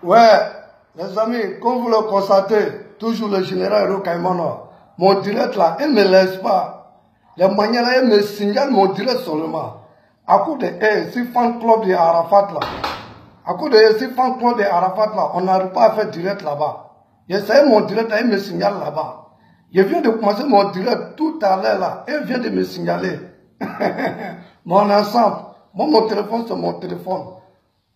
Ouais, les amis, comme vous le constatez, toujours le général Rocaïmano, mon direct là, il ne me laisse pas. Les manières là, il me signale mon direct seulement. À cause de ce fan club de Arafat là, à cause de ce fan club de Arafat là, on n'arrive pas à faire direct là-bas. J'essaie mon direct là, il me signale là-bas. Je viens de commencer mon direct tout à l'heure là, il vient de me signaler. Mon ensemble, moi mon téléphone c'est mon téléphone.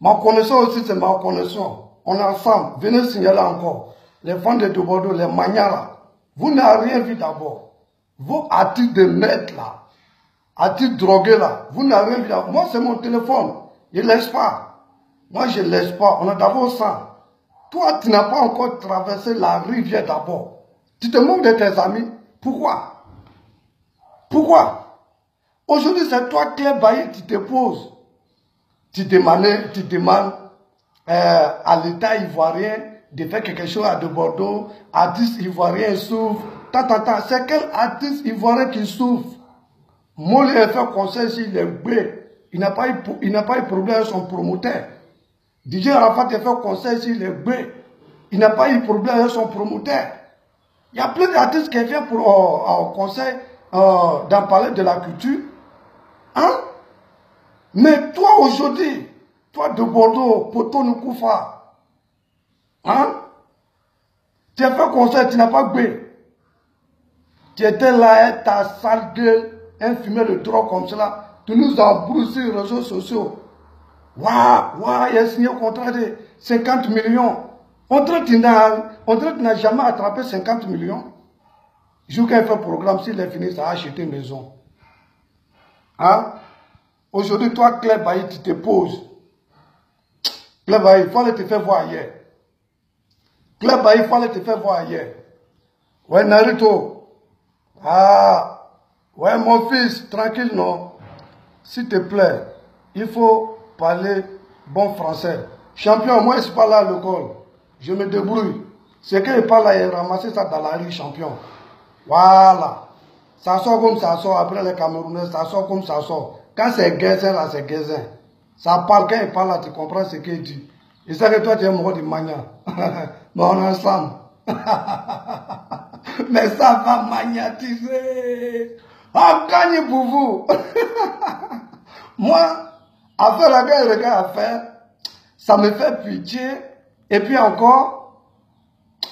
Ma connexion aussi c'est ma connexion. On est ensemble, venez signaler encore. Les fans de Bordeaux, les manias là, vous n'avez rien vu d'abord. Vous artistes de merde là, artistes drogués là, vous n'avez rien vu d'abord. Moi c'est mon téléphone, je ne laisse pas. Moi je ne laisse pas, on est d'abord ça. Toi tu n'as pas encore traversé la rivière d'abord. Tu te moques de tes amis. Pourquoi? Pourquoi? Aujourd'hui, c'est toi, Claire Bailly, qui te poses. Tu demandes à l'État ivoirien de faire quelque chose à de Bordeaux. Artiste ivoirien souffre. C'est quel artiste ivoirien qui souffre? Molly a fait conseil ici, il est bé. Il n'a pas eu problème avec son promoteur. DJ Arafat a fait conseil ici, il est bé. Il n'a pas eu problème avec son promoteur. Il y a plein d'artistes qui viennent pour au conseil d'en parler de la culture. Hein? Mais toi aujourd'hui, toi de Bordeaux, Poto Nkoufa, hein? Tu as fait conseil, tu n'as pas gbé. Tu étais là, ta sale gueule, un fumet de drogue comme cela. Tu nous as broussé les réseaux sociaux. Waouh, il a signé un contrat de 50 millions. On dirait qu'il n'a jamais attrapé 50 millions. Je vais faire un programme, s'il est fini, ça a acheté une maison. Hein? Aujourd'hui, toi, Claire Bailly, tu te poses. Claire Bailly, il faut aller te faire voir ailleurs. Claire Bailly, il faut aller te faire voir ailleurs. Ouais, Naruto. Ah, ouais, mon fils, tranquille, non? S'il te plaît, il faut parler bon français. Champion, moi, je ne suis pas là à l'école. Je me débrouille. C'est qu'il parle là, il ramasse ça dans la rue, champion. Voilà. Ça sort comme ça sort. Après les Camerounais, ça sort comme ça sort. Quand c'est Guézin, là, c'est Guézin. Ça parle, quand il parle là, tu comprends ce qu'il dit. Il sait que toi, tu es mort de mania. Mais on est ensemble. Mais ça va magnatiser. On gagne pour vous. Moi, à faire la guerre, le gars à faire, ça me fait pitié. Et puis encore,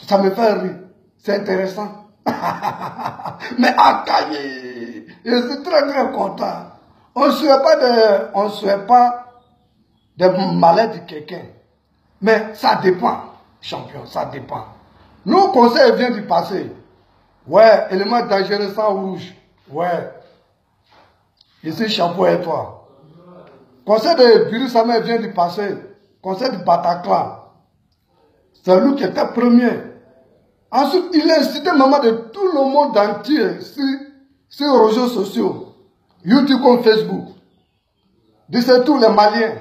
ça me fait rire. C'est intéressant. Mais à gagner, je suis très très content. On ne souhaite pas de malheur de quelqu'un. Mais ça dépend, champion, ça dépend. Nos conseils viennent du passé. Ouais, élément dangereux sans rouge. Ouais. Ici, chapeau et toi. Conseil de Birusamé vient du passé. Conseil du Bataclan. C'est lui qui était premier. Ensuite, il a incité maman de tout le monde entier sur les réseaux sociaux. YouTube comme Facebook. C'est tous les Maliens.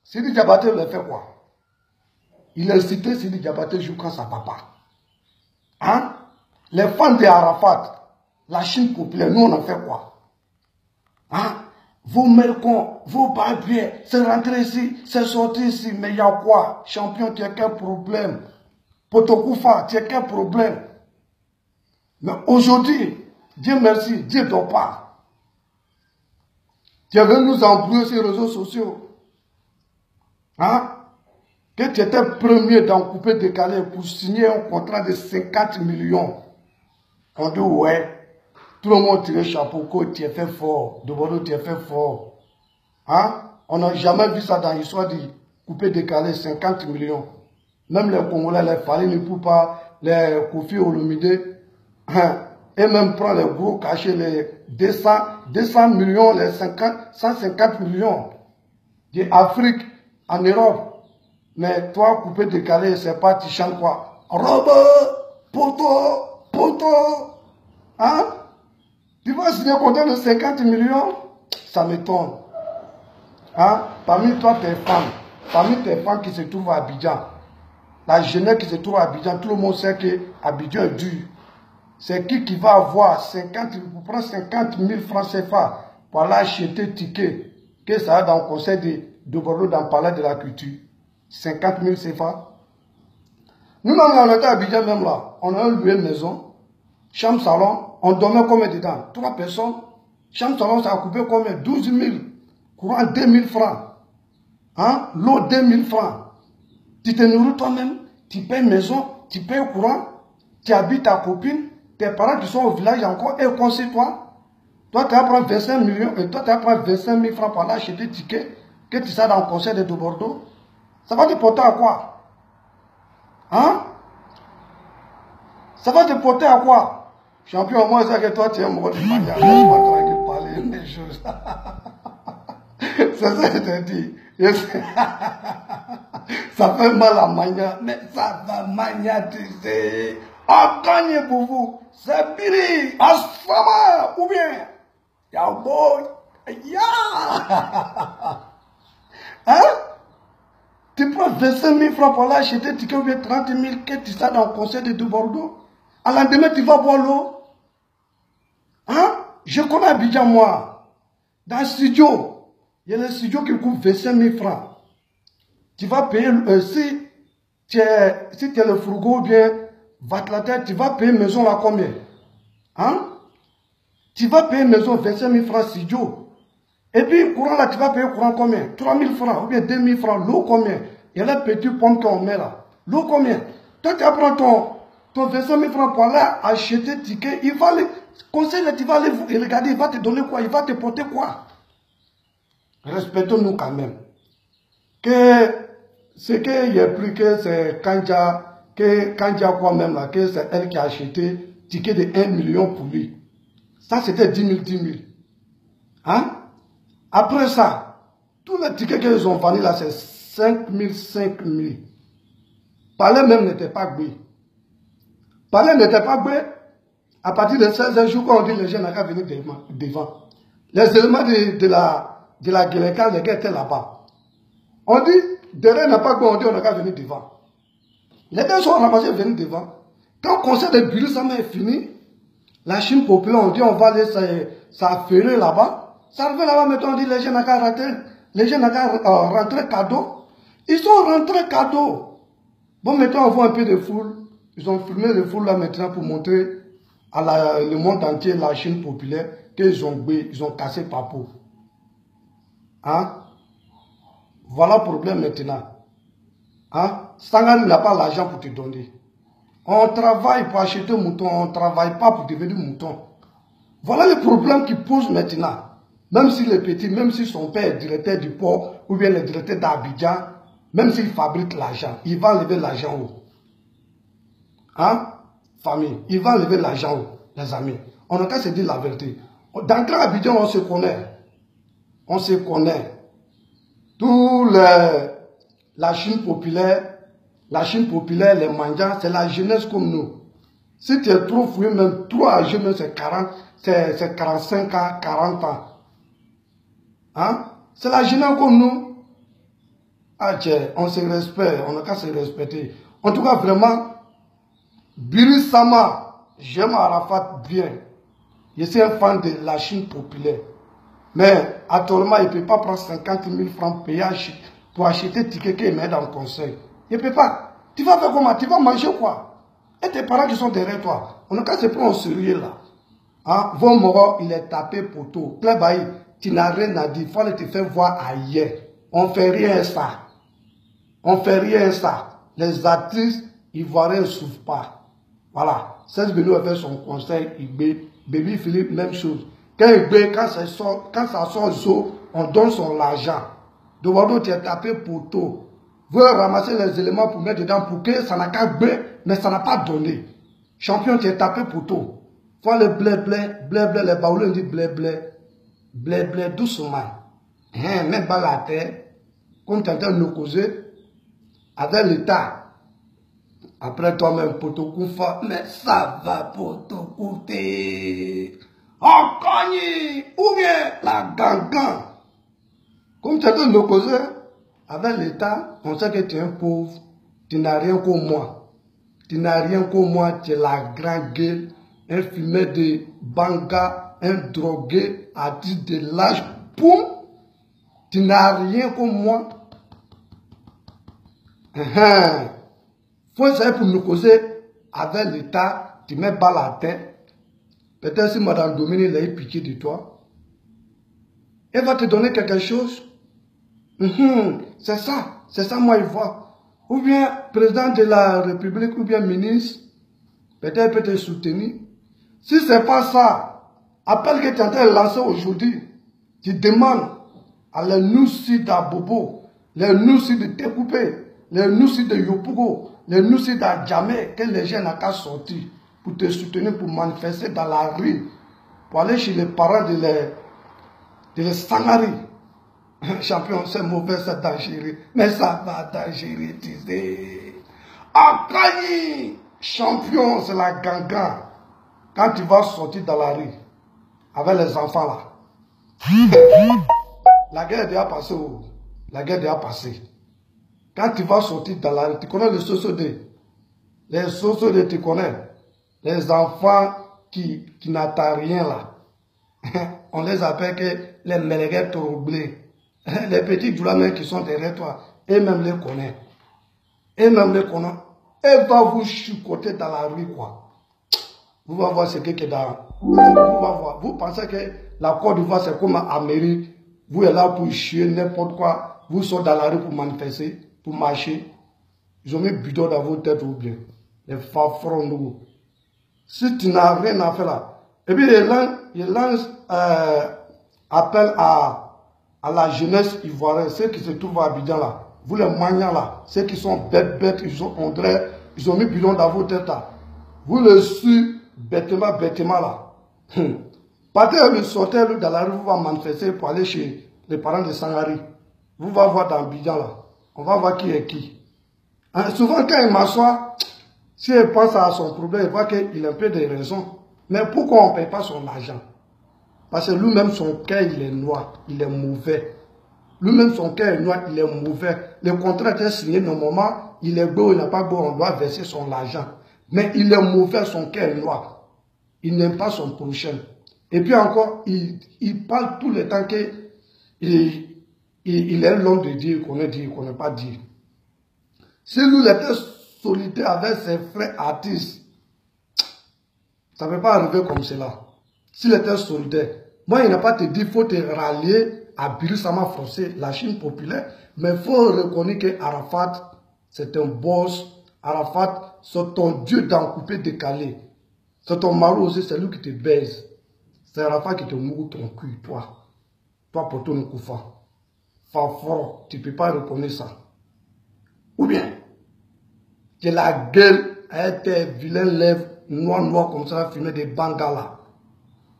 Sidi Diabaté le fait quoi? Il a incité Sidi Diabaté jusqu'à sa papa. Hein? Les fans de Arafat, la Chine populaire, nous on en fait quoi? Hein? Vos melcons, vos barbiers, c'est rentré ici, c'est sorti ici, mais il y a quoi? Champion, tu as quel problème? Potokoufa, tu as quel problème? Mais aujourd'hui, Dieu merci, Dieu ne dort pas. Tu es venu nous embrouiller sur les réseaux sociaux. Hein? Que tu étais premier dans couper décalé pour signer un contrat de 50 millions. On dit ouais. Tout le monde tire chapeau, tu es fait fort. De Bordeaux, tu es fait fort. Hein? On n'a jamais vu ça dans l'histoire de couper décalé 50 millions. Même les Congolais, les Falini Poupa, les Kofi Olomide, hein? Et même prendre les gros cachets, les 200 millions, les 150 millions d'Afrique en Europe. Mais toi, coupé décalé, c'est pas, tu chantes quoi? Robe, poto, hein? Tu vas signer un contrat de 50 millions? Ça m'étonne. Hein? Parmi toi, tes femmes, parmi tes femmes qui se trouvent à Abidjan, la jeunesse qui se trouve à Abidjan, tout le monde sait que Abidjan est dur. C'est qui va avoir 50, pour prendre 50 000 francs CFA pour aller acheter ticket, que ça va dans le conseil de Bordeaux dans le palais de la culture. 50 000 CFA. Nous-mêmes, on était à Abidjan même là. On a loué une maison, chambre, salon. On dormait combien dedans? 3 personnes. Chambre, salon, ça a coupé combien? 12 000. Courant 2 000 francs. Hein? L'eau 2 000 francs. Tu te nourris toi-même. Tu payes maison. Tu payes courant. Tu habites ta copine. Tes parents qui sont au village encore. Et conseillent toi. Toi, tu vas prendre 25 millions. Et toi, tu vas prendre 25 000 francs pour aller acheter des tickets. Que tu sois dans le concert de Bordeaux. Ça va te porter à quoi? Hein? Ça va te porter à quoi? Champion, moi, c'est que toi, tu es un mot de manière. Laisse-moi tranquille parler des choses. C'est ça que je te dis. Ça fait mal à manière, mais ça va magnétiser. On gagne pour vous. C'est Billy, Asfama, ou bien Yaboy. Ya! Hein? Tu prends 25 000 francs pour aller acheter des tickets ou bien 30 000 que tu sais dans le concert de Bordeaux. À l'endemain, tu vas boire l'eau. Hein? Je connais Abidjan, moi. Dans le studio, il y a le studio qui coûte 25 000 francs. Tu vas payer, si tu es le frigo ou bien Vatlater, tu vas payer maison là combien? Hein? Tu vas payer maison 25 000 francs studio. Et puis, courant là, tu vas payer courant combien? 3 000 francs ou bien 2 000 francs. L'eau combien? Il y a les petits pommes qu'on met là. L'eau combien? Toi, tu vas prendre ton 25 000 francs pour aller acheter ticket. Il va aller, conseil, tu vas aller regarder, il va te donner quoi? Il va te porter quoi? Respectons-nous quand même. Que ce qu'il y a plus que c'est Kandja quoi même là, que c'est elle qui a acheté ticket de 1 million pour lui. Ça, c'était 10 000, 10 000. Hein? Après ça, tous les tickets qu'ils ont vendus là, c'est 5 000, 5 000. Palais même n'était pas gbé. Palais n'était pas gbé. À partir de 16 jours, quand on dit les gens n'ont qu'à venir devant. Les éléments de la Guéléka, les gars étaient là-bas. On dit, derrière n'a pas gbé, on dit on n'a qu'à venir devant. Les gars sont ramassés venir devant. Quand le concert de Billy Sama est fini, la Chine populaire, on dit on va aller s'affairer là-bas. Ça arrive là-bas, maintenant on dit les gens n'ont qu'à rentrer. Les gens n'ont qu'à rentrer cadeau. Ils sont rentrés cadeau. Bon, maintenant on voit un peu de foule. Ils ont filmé le foule là maintenant pour montrer à le monde entier la Chine populaire qu'ils ont gbé, ils ont cassé Papo. Hein? Voilà le problème maintenant. Hein? Sangari n'a pas l'argent pour te donner. On travaille pour acheter mouton, on ne travaille pas pour devenir mouton. Voilà le problème qui pose maintenant. Même si le petit, même si son père est directeur du port, ou bien le directeur d'Abidjan, même s'il fabrique l'argent, il va enlever l'argent où? Hein? Famille, il va enlever l'argent où, les amis? On n'a qu'à se dire la vérité. Dans le Grand Abidjan, on se connaît. On se connaît. La Chine populaire, les mandiants, c'est la jeunesse comme nous. Si tu es trop fouillé, même trop âgé, même c'est 45 ans, 40 ans. Hein? C'est la jeunesse comme nous. Ah tiens, on se respecte, on n'a qu'à se respecter. En tout cas, vraiment, Billy Sama, j'aime Arafat bien. Je suis un fan de la Chine populaire. Mais actuellement, il ne peut pas prendre 50 000 francs payage pour acheter des tickets qu'il met dans le conseil. Il ne peut pas. Tu vas faire comment? Tu vas manger quoi? Et tes parents qui sont derrière toi, on n'a qu'à se prendre au sérieux là. Hein? Von Moro, il est tapé poteau. Clébaï, tu n'as rien à dire. Il faut te faire voir ailleurs. On ne fait rien ça. On ne fait rien ça. Les artistes ivoiriens ne souffrent pas. Voilà. 16 Beno a fait son conseil, Baby Philippe, même chose. Quand ça sort zo, on donne son argent. De Bordeaux, tu es tapé poteau. Vous ramasser les éléments pour mettre dedans pour que ça n'a qu'à blé, mais ça n'a pas donné. Champion, tu es tapé poteau. Faut le blé, les baoulés disent blé, doucement. Même pas la terre, comme tu es en train de nous causer, avec l'État. Après toi-même, poteau koufa, mais ça va poteau coûter. En cogne, ou bien la gangan. Comme tu es en train de nous causer, avec l'État, on sait que tu es un pauvre, tu n'as rien comme moi. Tu n'as rien comme moi, tu es la grande gueule, un fumeur de banga, un drogué, artiste de l'âge, poum. Tu n'as rien comme moi. Faut essayer pour nous causer avec l'État, tu mets balle à terre. Peut-être si Madame Dominique a eu pitié de toi, elle va te donner quelque chose. C'est ça moi je vois. Ou bien président de la République, ou bien ministre, peut-être peut te soutenir. Si ce n'est pas ça, appel que tu es en train de lancer aujourd'hui, tu demandes à les Noussi d'Abobo, les Noussi de Tekoupé, les Noussi de Yopougo, les Noussi d'Adjamé, que les gens n'ont qu'à sortir pour te soutenir, pour manifester dans la rue, pour aller chez les parents de les Sangari. Champion, c'est mauvais, c'est dangereux, mais ça va dangeritiser. Akayi, champion, c'est la ganga. Quand tu vas sortir dans la rue, avec les enfants là, la guerre est déjà passée. La guerre est déjà passée. Quand tu vas sortir dans la rue, tu connais le Sosodé. Les Sosodé, tu connais. Les enfants qui n'attendent rien là. On les appelle que les mélégués troublés. Les petits doulamens qui sont derrière toi, eux-mêmes les connaissent. Eux-mêmes les connaissent. Et va vous chicoter dans la rue quoi. Vous allez voir ce qui est dans. Vous allez voir. Vous pensez que la Côte d'Ivoire c'est comme Amérique. Vous êtes là pour chier n'importe quoi. Vous sortez dans la rue pour manifester, pour marcher. Ils ont mis bidon dans vos têtes ou bien. Les fafrons nous. Si tu n'as rien à faire là. Et puis il lance appel à la jeunesse ivoirienne, ceux qui se trouvent à Abidjan là. Vous les maniants là, ceux qui sont bêtes, ils ont mis bidon dans vos têtes là. Vous le suivez bêtement là. Partez le sortir dans la rue, vous va manifester pour aller chez les parents de Sangari. Vous va voir dans Abidjan là. On va voir qui est qui. Souvent quand il m'assoit, si il pense à son problème, il voit qu'il a un peu de raison. Mais pourquoi on ne paye pas son argent? Parce que lui-même, son cœur, il est noir, il est mauvais. Lui-même, son cœur est noir, il est mauvais. Le contrat est signé normalement, il est beau, il n'a pas beau, on doit verser son argent. Mais il est mauvais, son cœur est noir. Il n'aime pas son prochain. Et puis encore, il parle tout le temps qu'il est l'homme de Dieu, qu'on n'est pas Dieu. Si lui était solidaire avec ses frères artistes, ça ne peut pas arriver comme cela. S'il était solidaire, moi il n'a pas te dit qu'il faut te rallier à Birisama forcé, la Chine populaire, mais il faut reconnaître que Arafat, c'est un boss. Arafat, c'est ton Dieu d'encoupé décalé. C'est ton mari aussi, c'est lui qui te baise. C'est Arafat qui te mourre ton cul, toi. Toi, pour ton Koufa. Fafro, tu ne peux pas reconnaître ça. Ou bien, tu as la gueule avec tes vilains lèvres noires comme ça, fumer des bangalas.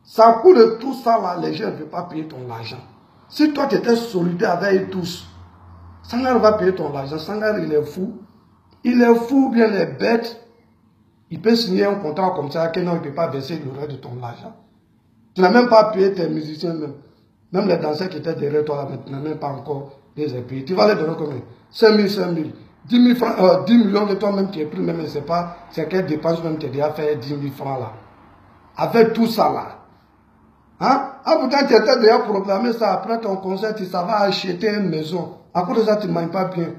Ça coûte de tout ça là, les gens ne veulent pas payer ton argent. Si toi tu étais solidaire avec eux tous, Sangar va payer ton argent. Sangar il est fou. Il est fou, bien les bêtes. Il peut signer un contrat comme ça, que non, il ne peut pas verser le reste de ton argent. Tu n'as même pas payé tes musiciens même. Même les danseurs qui étaient derrière toi là, tu n'as même pas encore les payés. Tu vas les donner combien? 5 000, 10 000 francs, 10 millions de toi-même qui est pris, même je ne sais pas, c'est quelle dépense même tu as déjà fait 10 000 francs là. Avec tout ça là. Hein? Ah, pourtant, tu étais déjà proclamé ça après ton concert, tu savais acheter une maison. À cause de ça, tu ne manges pas bien.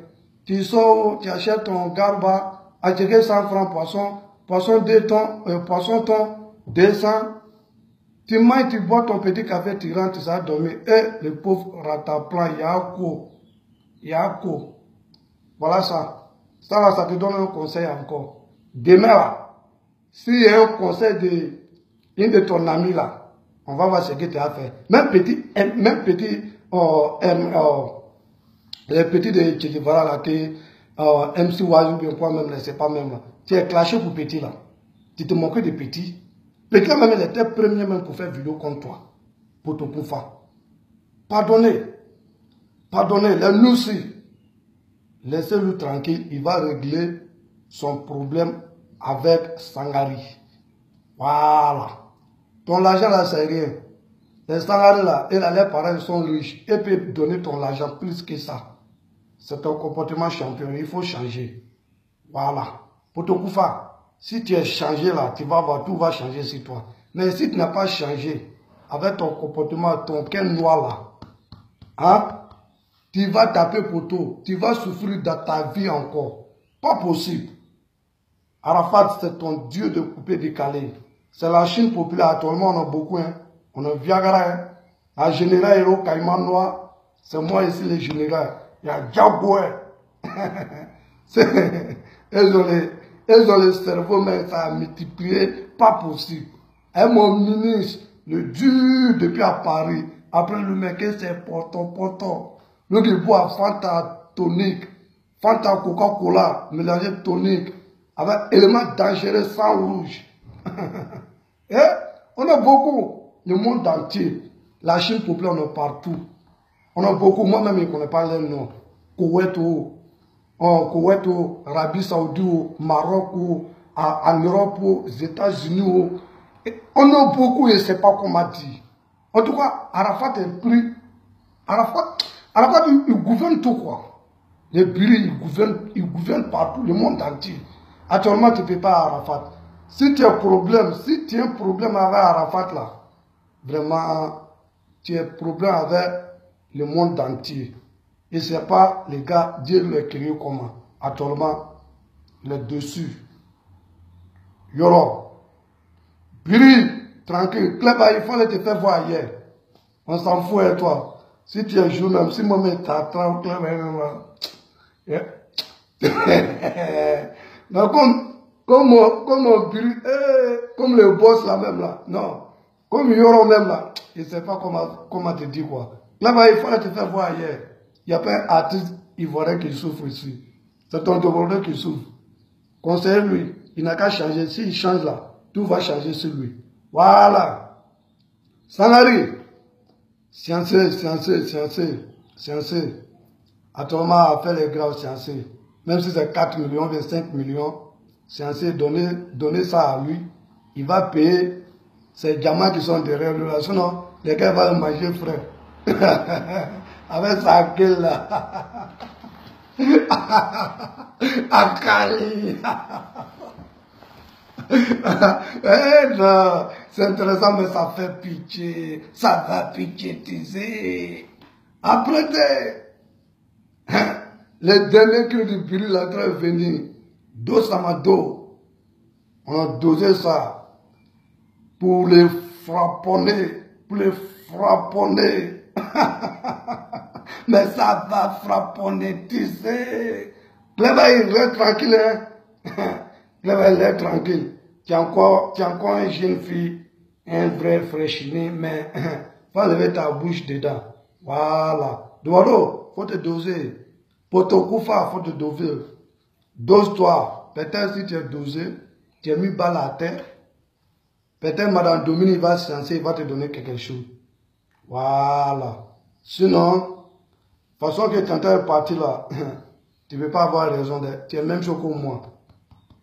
Tu sors, tu achètes ton garba, acheter 100 francs poisson 2 tons, poisson ton 200. Tu manges, tu bois ton petit café, tu rentres, tu vas dormir. Et le pauvre rataplan, Yako. Voilà ça. Ça là, ça te donne un conseil encore. Demain là, s'il y a un conseil de une de ton ami là, on va voir ce que tu as fait. Même petit, les petits de Tchékivara là, que MC Wazou, bien quoi même, c'est pas même là. Tu es clashé pour petit là. Tu te moquais de petit. Petit là même, il était premier même pour faire vidéo contre toi. Pour te pouvoir. Pardonnez. Pardonnez, les Noussi. Laissez-le tranquille, il va régler son problème avec Sangari. Voilà. Ton argent là, c'est rien. Les Sangari là, et là, les parents sont riches. Et peuvent donner ton argent plus que ça. C'est un comportement champion, il faut changer. Voilà. Pour te Koufa, si tu es changé là, tu vas voir, tout va changer sur toi. Mais si tu n'as pas changé, avec ton comportement, ton cœur noir là, hein, Tu vas taper poteau. Tu vas souffrir dans ta vie encore. Pas possible. Arafat, c'est ton dieu de coupé décalé. C'est la Chine populaire. Actuellement, on a beaucoup. Hein. On a Viagra. Hein. Un général héros, Caïman Noir. C'est moi ici, le général. Il y a Diabo. Hein. Elles ont le cerveau, mais ça a multiplié. Pas possible. Et mon ministre, le dur depuis à Paris. Après le mec, c'est portant. Le qui boit Fanta tonique, Fanta Coca-Cola, mélangé tonique, avec éléments dangereux sang rouge. Et on a beaucoup, le monde entier. La Chine populaire, on est partout. On a beaucoup, moi-même, je ne connais pas les noms. Koweït, Arabie Saoudite, Maroc, en Europe, aux États-Unis. On a beaucoup, je ne sais pas comment dire. En tout cas, Arafat est plus. Arafat, il gouverne tout quoi. Les Biri, il gouverne partout, le monde entier. Actuellement, tu ne peux pas Arafat. Si tu as un problème, avec Arafat là, vraiment, tu as un problème avec le monde entier. Et ce n'est pas les gars, Dieu le créé comment. Actuellement, il est dessus. Yoro. Biri, tranquille. Cléba, il fallait te faire voir hier. On s'en fout et toi. Si tu es un jour même, si moi-même t'attends, donc comme le boss là même là, non. Comme Yoro même là, il ne sait pas comment te dire quoi. Là-bas, il fallait te faire voir hier. Il n'y a pas un artiste ivoirien qui souffre ici. C'est ton développeur qui souffre. Conseillez-lui, il n'a qu'à changer. S'il change là, tout va changer sur lui. Voilà. Sanari. Sciencé. Actuellement, à faire les graves sciencés. Même si c'est 4 millions, 25 millions, sciencé, donner ça à lui. Il va payer ces diamants qui sont derrière lui. Sinon, les gars vont le manger frais. Avec sa gueule là. Akali. C'est intéressant, mais ça fait pitié. Ça va pitiétiser. Après, les derniers cris du Biri, la train est venu. Dos à ma dos. On a dosé ça pour les frapponner. Mais ça va frapponner, tu sais. Là-bas, il est tranquille. Hein? Là-bas, il est tranquille. Tu es encore une jeune fille, un vrai fraîchiné, mais faut lever ta bouche dedans. Voilà. Doualo, faut te doser. Potokoufa, faut te doser. Dose-toi. Peut-être si tu es dosé, tu as mis balle à terre. Peut-être Madame Dominique va se lancer, il va te donner quelque chose. Voilà. Sinon, de toute façon que tu es en train de partir là, tu ne peux pas avoir raison. Tu es même chose que moi.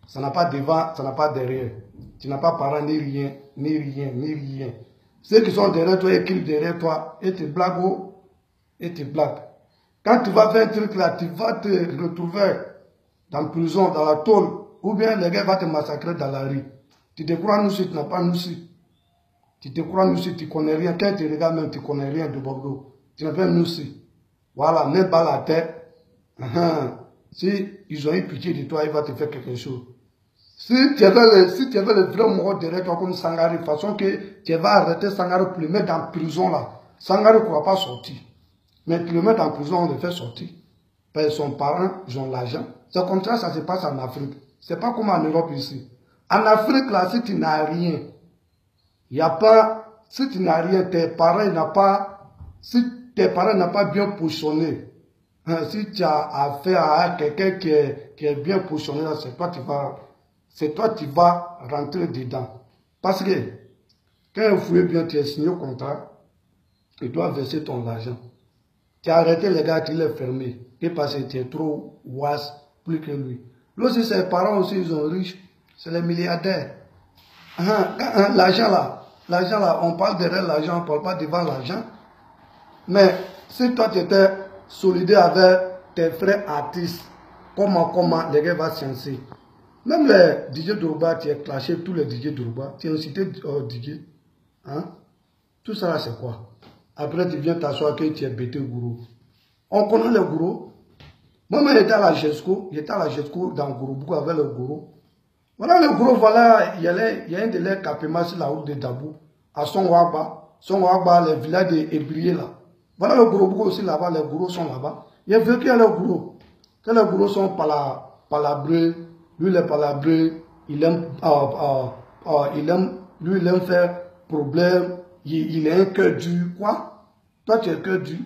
Ça n'a pas devant, ça n'a pas derrière. Tu n'as pas parent ni rien. Ceux qui sont derrière toi écrivent derrière toi et te blaguent et te blaguent. Quand tu vas faire un truc là, tu vas te retrouver dans la prison, dans la tôle, ou bien les gars vont te massacrer dans la rue. Tu te crois nous si tu n'as pas nous si. Tu te crois nous si tu ne connais rien. Quand tu regardes même, tu ne connais rien de Bordeaux. Tu n'as pas nous si. Voilà, même pas la tête. Si ils ont eu pitié de toi, il va te faire quelque chose. Si tu avais le vrai mot derrière toi comme Sangari, de façon que tu vas arrêter Sangari pour le mettre en prison là. Sangari ne pourra pas sortir. Mais tu le mets en prison, on le fait sortir. Parce que son parent, ils ont l'argent. C'est comme ça se passe en Afrique. C'est pas comme en Europe ici. En Afrique là, si tu n'as rien, il n'y a pas, si tu n'as rien, tes parents n'ont pas, si tes parents n'ont pas bien positionné, hein, si tu as affaire à quelqu'un qui est bien positionné, c'est toi qui vas rentrer dedans. Parce que quand vous fouillez bien, tu es signé au contrat, tu dois verser ton argent. Tu as arrêté les gars, tu l'as fermé. Et parce que tu es trop ouas, plus que lui. Là aussi, ses parents aussi, ils sont riches. C'est les milliardaires. L'argent là, on parle derrière l'argent, on ne parle pas devant l'argent. Mais si toi tu étais solidaire avec tes frères artistes, comment les gars vont sciencer. Même les DJ Drouba, tu as clashé tous les DJ Drouba, tu as cité DJ. Hein? Tout ça là c'est quoi? Après tu viens t'asseoir que tu es bêté gourou. On connaît le gourou. Moi-même, j'étais à la GESCO. J'étais à la GESCO dans Gourouboukou avec le gourou. Voilà le gourou, voilà, il y a un de leurs capémas sur la route de Dabou, à Songwagba. Songwagba, le village d'Ebrié là. Voilà le Gourouboukou aussi là-bas, les gourous sont là-bas. Il a vu qu'il y a le gourou. Que les gourous sont palabrés, lui il est palabré, il aime faire problème, il a un cœur dur, quoi? Toi tu es cœur dur.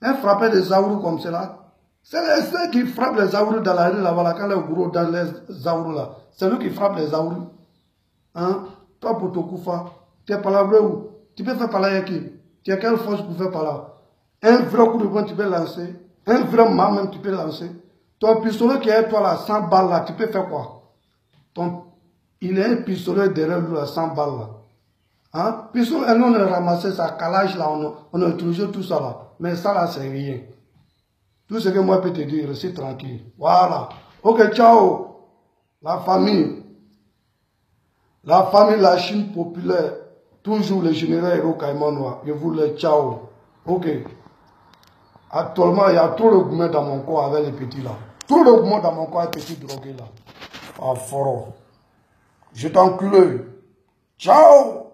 Un frappé des Zaourous comme cela. C'est ceux qui frappent les Zaourous dans la rue là-bas, quand les gourous dans les Zaourous là. C'est lui qui frappe les Zaourous. Hein? Toi pour Tokoufa, tu es palabré où? Tu peux faire parler avec qui? Tu as quelle force pour faire parler? Un vrai coup de poing tu peux lancer. Un vrai main même tu peux lancer. Ton pistolet qui est toi là, 100 balles là, tu peux faire quoi? Il a un pistolet derrière lui là, 100 balles là. Hein? Pistolet, nous on a ramassé ça, calage là, on a utilisé tout ça là. Mais ça là, c'est rien. Tout ce que moi je peux te dire, c'est tranquille. Voilà. Ok, ciao. La famille, la Chine populaire, toujours le général héros Caïmanois. Je vous le ciao. Ok. Actuellement, il y a trop de gourmets dans mon corps avec les petits là. Trop de gourmets dans mon corps avec les petits drogués là. Ah, fort. Je t'encule. Ciao.